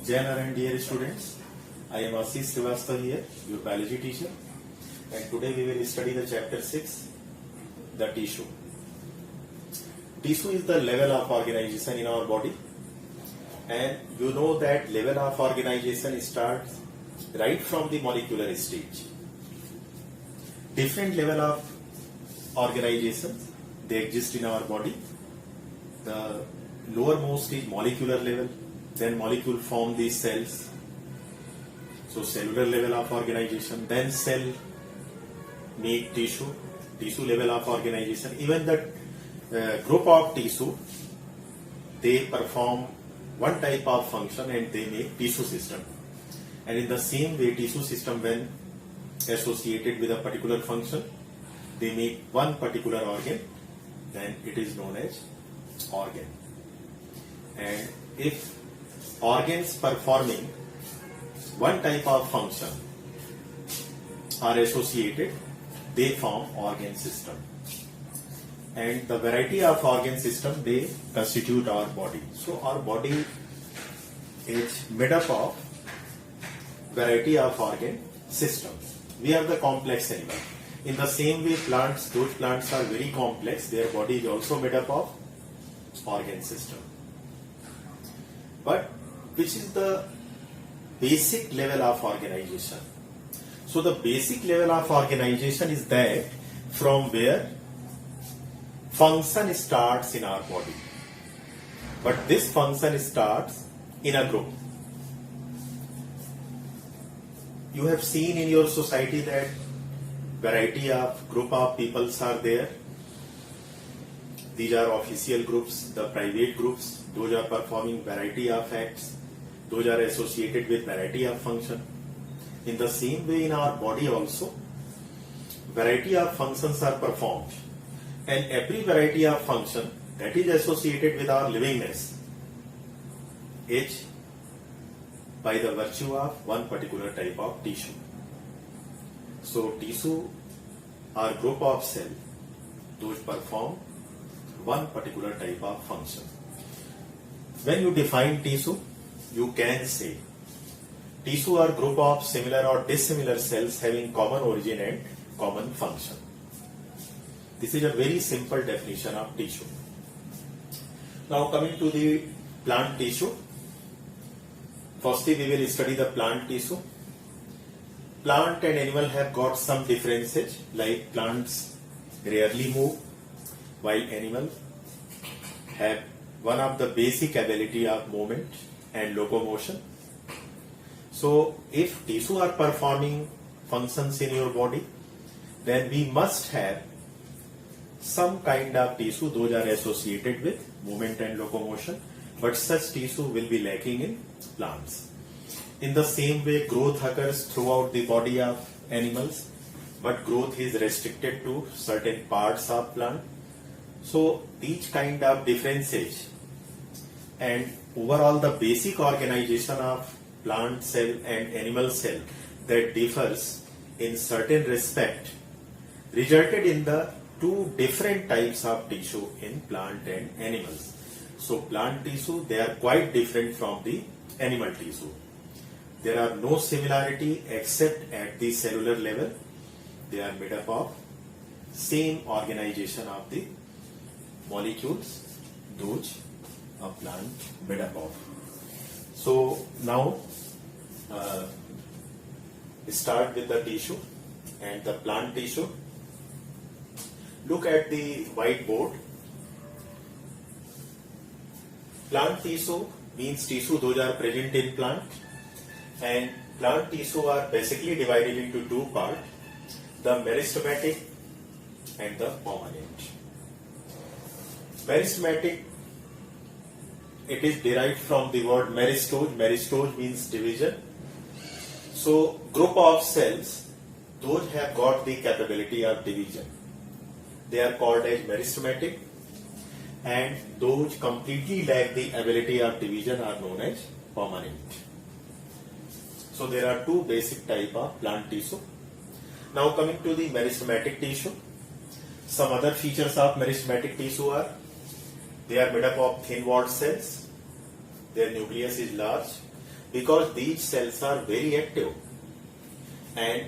Jai Narayan, dear students. I am Ashish Srivastava here, your biology teacher, and today we will study the chapter 6, the tissue. Tissue is the level of organization in our body, and you know that level of organization starts right from the molecular stage. Different level of organizations they exist in our body. The lowermost is molecular level, then molecule form these cells. So cellular level of organization, then cell make tissue, tissue level of organization. Even the group of tissue, they perform one type of function and they make tissue system. And in the same way, tissue system when associated with a particular function, they make one particular organ, then it is known as organ. And if organs performing one type of function are associated, they form organ system. And the variety of organ system, they constitute our body. So our body is made up of variety of organ systems. We are the complex animal. In the same way, plants, those plants are very complex. Their body is also made up of organ system. But which is the basic level of organization? So the basic level of organization is that from where function starts in our body. But this function starts in a group. You have seen in your society that variety of group of peoples are there. These are official groups, the private groups, those are performing variety of acts, those are associated with variety of function. In the same way in our body also, variety of functions are performed, and every variety of function that is associated with our livingness is by the virtue of one particular type of tissue. So tissue are group of cells, those perform one particular type of function. When you define tissue, you can say tissue are group of similar or dissimilar cells having common origin and common function. This is a very simple definition of tissue. Now coming to the plant tissue. Firstly, we will study the plant tissue. Plant and animal have got some differences, like plants rarely move, while animals have one of the basic ability of movement and locomotion. So if tissue are performing functions in your body, then we must have some kind of tissue those are associated with movement and locomotion, but such tissue will be lacking in plants. In the same way, growth occurs throughout the body of animals, but growth is restricted to certain parts of plant. So these kind of differences and overall the basic organization of plant cell and animal cell that differs in certain respect resulted in the two different types of tissue in plant and animals. So plant tissue, they are quite different from the animal tissue. There are no similarity except at the cellular level. They are made up of same organization of the molecules, those a plant made up of. So now start with the tissue and the plant tissue. Look at the whiteboard. Plant tissue means tissue those are present in plant, and plant tissue are basically divided into two parts, the meristematic and the permanent. Meristematic, it is derived from the word meristose. Meristose means division. So group of cells, those have got the capability of division. They are called as meristematic, and those completely lack the ability of division are known as permanent. So there are two basic type of plant tissue. Now coming to the meristematic tissue. Some other features of meristematic tissue are they are made up of thin walled cells, their nucleus is large, because these cells are very active and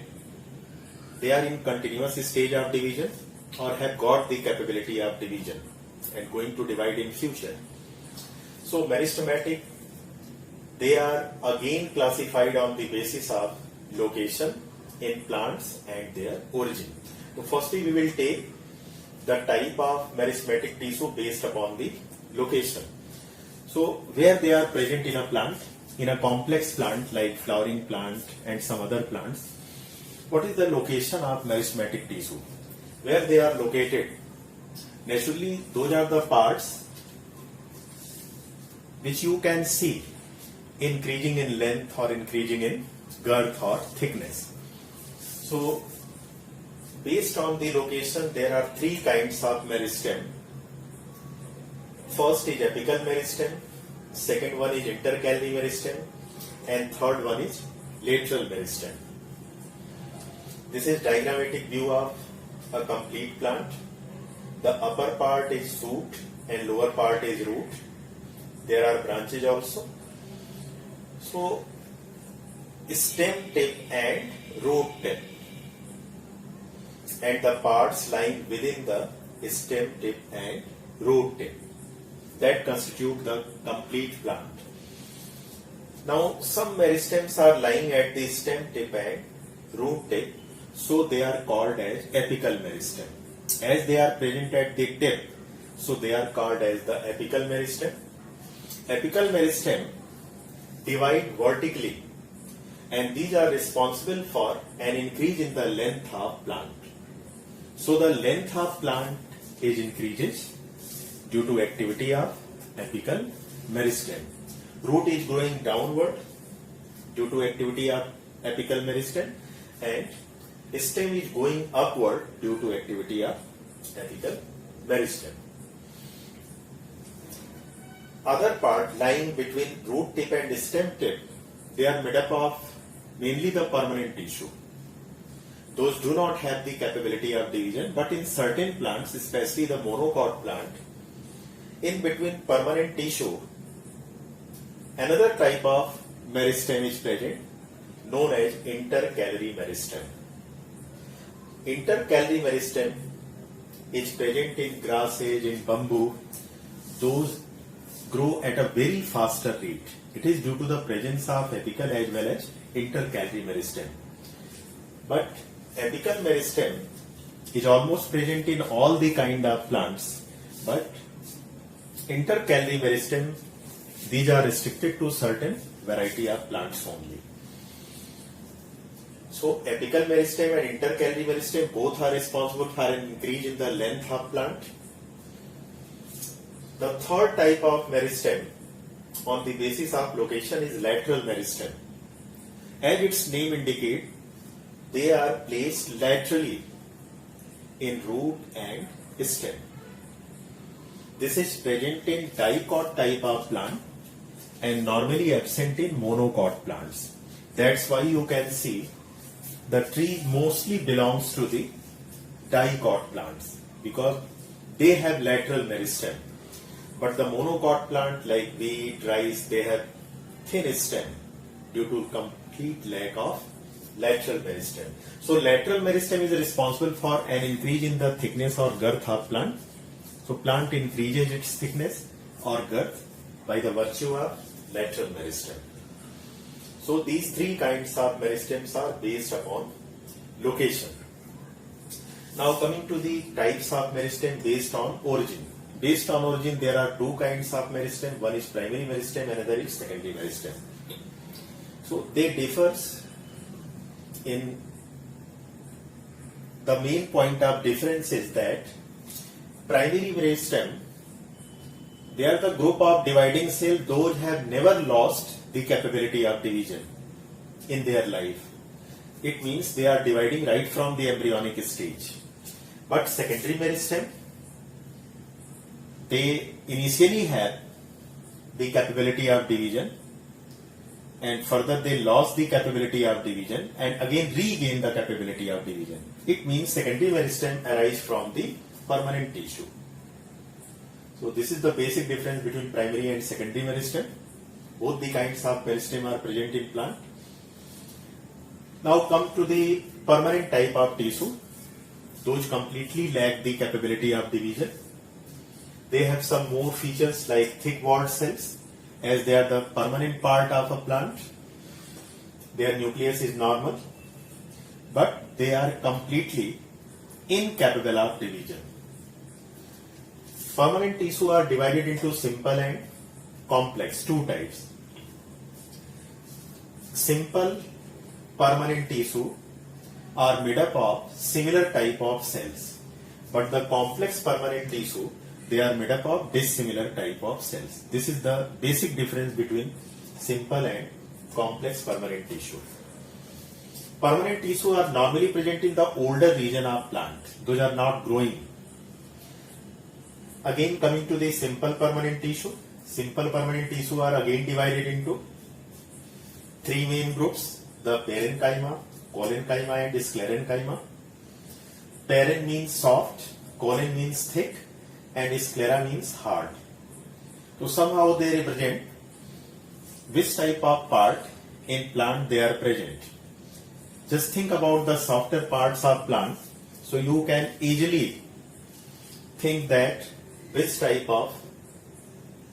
they are in continuous stage of division or have got the capability of division and going to divide in future. So meristematic, they are again classified on the basis of location in plants and their origin. So firstly we will take the type of meristematic tissue based upon the location. So where they are present in a plant, in a complex plant like flowering plant and some other plants, what is the location of meristematic tissue? Where they are located? Naturally, those are the parts which you can see increasing in length or increasing in girth or thickness. So, based on the location, there are three kinds of meristem. First is apical meristem, second one is intercalary meristem, and third one is lateral meristem. This is diagrammatic view of a complete plant. The upper part is shoot and lower part is root. There are branches also. So, stem tip and root tip, and the parts lying within the stem tip and root tip, that constitute the complete plant. Now, some meristems are lying at the stem tip and root tip, so they are called as apical meristem. As they are present at the tip, so they are called as the apical meristem. Apical meristem divide vertically, and these are responsible for an increase in the length of plant. So the length of plant is increases due to activity of apical meristem. Root is growing downward due to activity of apical meristem, and stem is going upward due to activity of apical meristem. Other part lying between root tip and stem tip, they are made up of mainly the permanent tissue. Those do not have the capability of division, but in certain plants, especially the monocot plant, in between permanent tissue, another type of meristem is present known as intercalary meristem. Intercalary meristem is present in grasses, in bamboo. Those grow at a very faster rate. It is due to the presence of apical as well as intercalary meristem. But apical meristem is almost present in all the kind of plants, but intercalary meristem, these are restricted to certain variety of plants only. So apical meristem and intercalary meristem both are responsible for an increase in the length of plant. The third type of meristem on the basis of location is lateral meristem. As its name indicates, they are placed laterally in root and stem. This is present in dicot type of plant and normally absent in monocot plants. That's why you can see the tree mostly belongs to the dicot plants because they have lateral meristem. But the monocot plant like wheat, rice, they have thin stem due to complete lack of lateral meristem. So lateral meristem is responsible for an increase in the thickness or girth of plant. So plant increases its thickness or girth by the virtue of lateral meristem. So these three kinds of meristems are based upon location. Now coming to the types of meristem based on origin. Based on origin, there are two kinds of meristem. One is primary meristem, another is secondary meristem. So they differ in the main point of difference is that primary meristem, they are the group of dividing cells those have never lost the capability of division in their life. It means they are dividing right from the embryonic stage. But secondary meristem, they initially have the capability of division and further they lost the capability of division and again regain the capability of division. It means secondary meristem arise from the permanent tissue. So this is the basic difference between primary and secondary meristem. Both the kinds of peristem are present in plant. Now come to the permanent type of tissue. Those completely lack the capability of division. They have some more features like thick walled cells, as they are the permanent part of a plant. Their nucleus is normal, but they are completely incapable of division. Permanent tissue are divided into simple and complex, two types. Simple permanent tissue are made up of similar type of cells, but the complex permanent tissue, they are made up of dissimilar type of cells. This is the basic difference between simple and complex permanent tissue. Permanent tissue are normally present in the older region of plant. Those are not growing. Again, coming to the simple permanent tissue. Simple permanent tissue are again divided into three main groups: the parenchyma, collenchyma and sclerenchyma. Paren means soft, collen means thick, and sclera means hard. So somehow they represent which type of part in plant they are present. Just think about the softer parts of plant, so you can easily think that which type of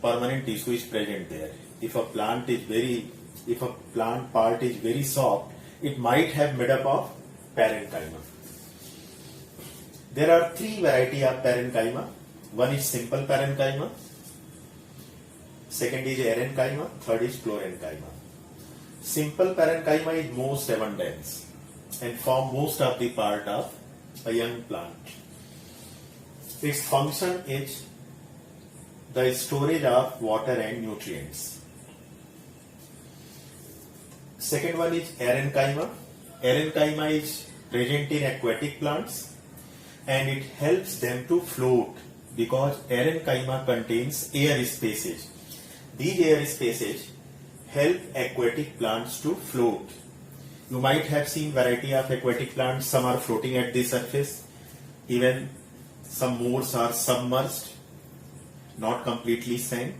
permanent tissue is present there. If a plant part is very soft, it might have made up of parenchyma. There are three varieties of parenchyma. One is simple parenchyma, second is erenchyma, third is chlorenchyma. Simple parenchyma is most abundant and form most of the part of a young plant. Its function is the storage of water and nutrients. Second one is erenchyma. Erenchyma is present in aquatic plants and it helps them to float because erenchyma contains air spaces. These air spaces help aquatic plants to float. You might have seen variety of aquatic plants. Some are floating at the surface, even some more are submerged, not completely sank,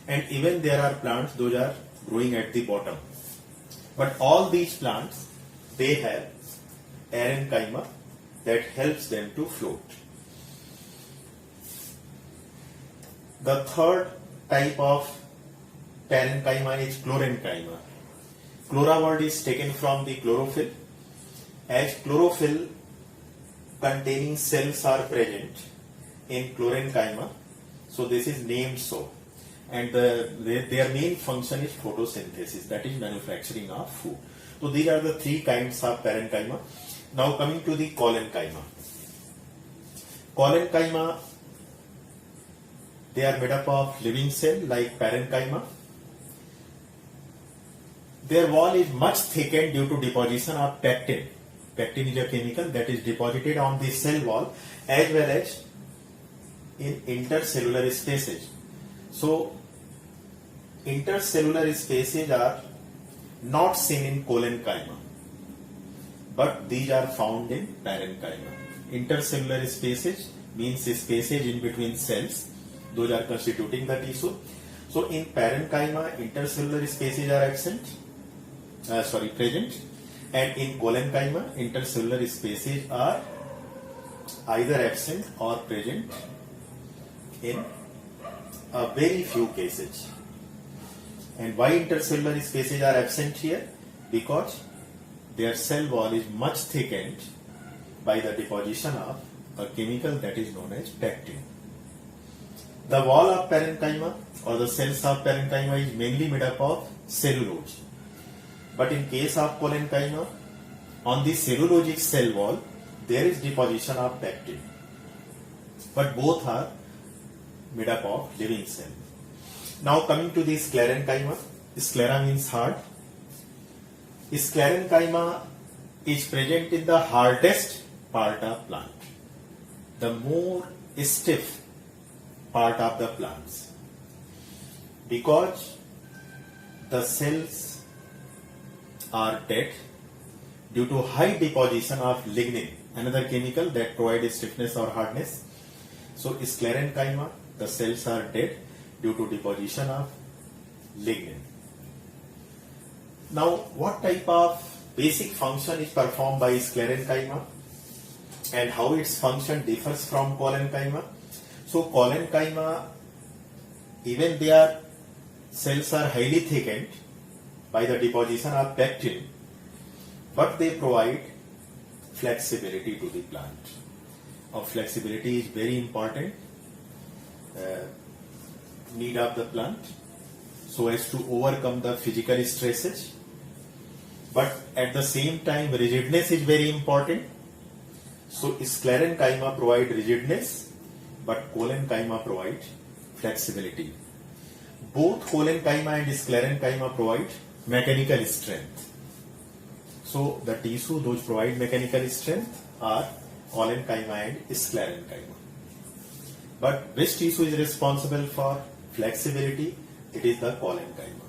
and even there are plants those are growing at the bottom. But all these plants, they have erenchyma that helps them to float. The third type of parenchyma is chlorenchyma. Chlora word is taken from the chlorophyll, as chlorophyll containing cells are present in chlorenchyma, so this is named so. And their main function is photosynthesis, that is manufacturing of food. So these are the three kinds of parenchyma. Now coming to the collenchyma. Collenchyma, they are made up of living cell like parenchyma. Their wall is much thickened due to deposition of pectin. Pectin is a chemical that is deposited on the cell wall as well as in intercellular spaces. So intercellular spaces are not seen in collenchyma, but these are found in parenchyma. Intercellular spaces means spaces in between cells. Those are constituting the tissue. So in parenchyma, intercellular spaces are present, and in collenchyma, intercellular spaces are either absent or present in a very few cases. And why intercellular spaces are absent here? Because their cell wall is much thickened by the deposition of a chemical that is known as pectin. The wall of parenchyma or the cells of parenchyma is mainly made up of cellulose. But in case of collenchyma, on the cellulosic cell wall, there is deposition of pectin. But both are made up of living cell. Now coming to the sclerenchyma. Sclera means hard. Sclerenchyma is present in the hardest part of plant, the more stiff part of the plants, because the cells are dead due to high deposition of lignin, another chemical that provides stiffness or hardness. So sclerenchyma, the cells are dead due to deposition of lignin. Now, what type of basic function is performed by sclerenchyma and how its function differs from collenchyma? So, collenchyma, even their cells are highly thickened by the deposition of pectin, but they provide flexibility to the plant. Flexibility is very important need of the plant so as to overcome the physical stresses. But at the same time, rigidness is very important. So sclerenchyma provide rigidness, but collenchyma provide flexibility. Both collenchyma and sclerenchyma provide mechanical strength. So the tissue those provide mechanical strength are collenchyma and sclerenchyma. But which tissue is responsible for flexibility? It is the collenchyma.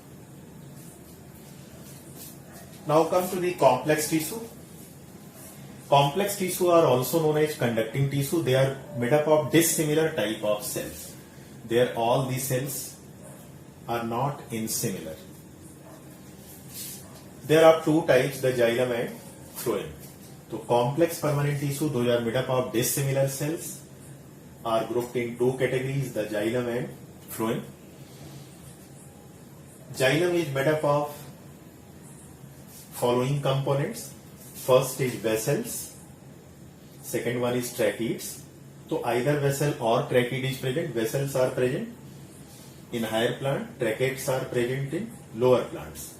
Now come to the complex tissue. Complex tissue are also known as conducting tissue. They are made up of dissimilar type of cells. All the cells are not insimilar. There are two types, the xylem and phloem. So complex permanent tissue, those are made up of dissimilar cells, are grouped in two categories, the xylem and phloem. Xylem is made up of following components. First is vessels, second one is tracheids. So either vessel or tracheids is present. Vessels are present in higher plant, tracheids are present in lower plants.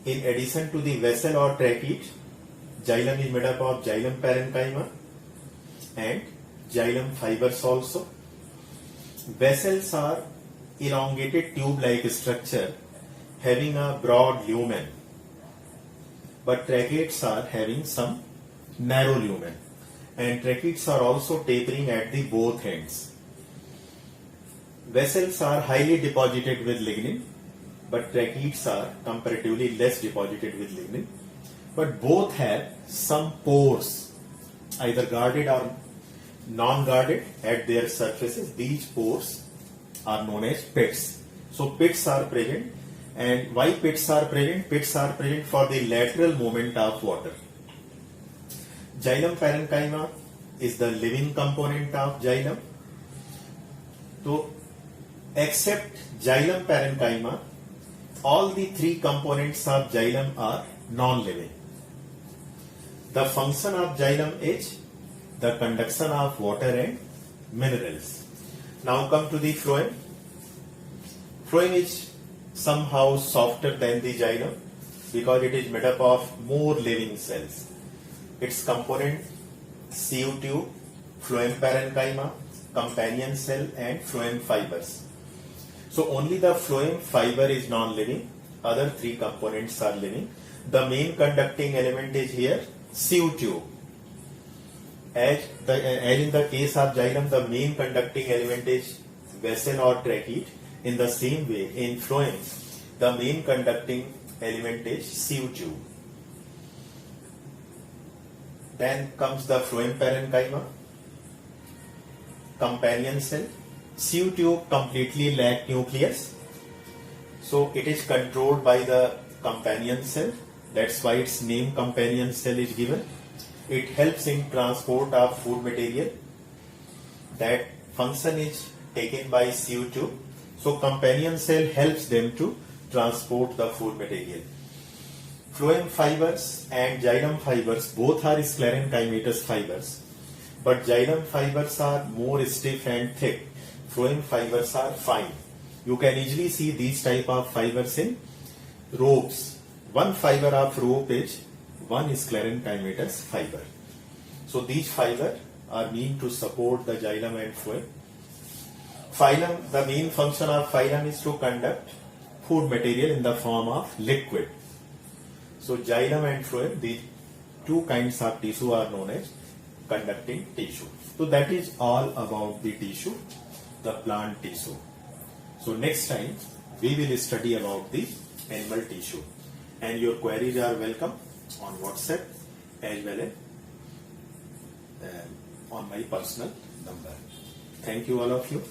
In addition to the vessel or tracheid, xylem is made up of xylem parenchyma and xylem fibers also. Vessels are elongated tube-like structure having a broad lumen, but tracheids are having some narrow lumen, and tracheids are also tapering at the both ends. Vessels are highly deposited with lignin, but tracheids are comparatively less deposited with lignin, but both have some pores, either guarded or non-guarded at their surfaces. These pores are known as pits. So pits are present. And why pits are present? Pits are present for the lateral movement of water. Xylem parenchyma is the living component of xylem. So except xylem parenchyma, all the three components of xylem are non-living. The function of xylem is the conduction of water and minerals. Now come to the phloem. Phloem is somehow softer than the xylem because it is made up of more living cells. Its component sieve tube, phloem parenchyma, companion cell and phloem fibers. So only the phloem fiber is non-living, other three components are living. The main conducting element is here sieve tube. As in the case of xylem, the main conducting element is vessel or tracheid. In the same way, in phloem, the main conducting element is sieve tube. Then comes the phloem parenchyma, companion cell. Sieve tube completely lack nucleus, so it is controlled by the companion cell. That's why its name companion cell is given. It helps in transport of food material. That function is taken by sieve tube. So companion cell helps them to transport the food material. Phloem fibers and xylem fibers both are sclerenchymatous fibers, but xylem fibers are more stiff and thick. Phloem fibers are fine. You can easily see these type of fibers in ropes. One fiber of rope is one sclerenchymatous fiber. So these fibers are meant to support the xylem and phloem. Phylum, the main function of phylum is to conduct food material in the form of liquid. So xylem and phloem, these two kinds of tissue are known as conducting tissue. So that is all about the tissue, the plant tissue. So next time we will study about the animal tissue, and your queries are welcome on WhatsApp as well as on my personal number. Thank you all of you.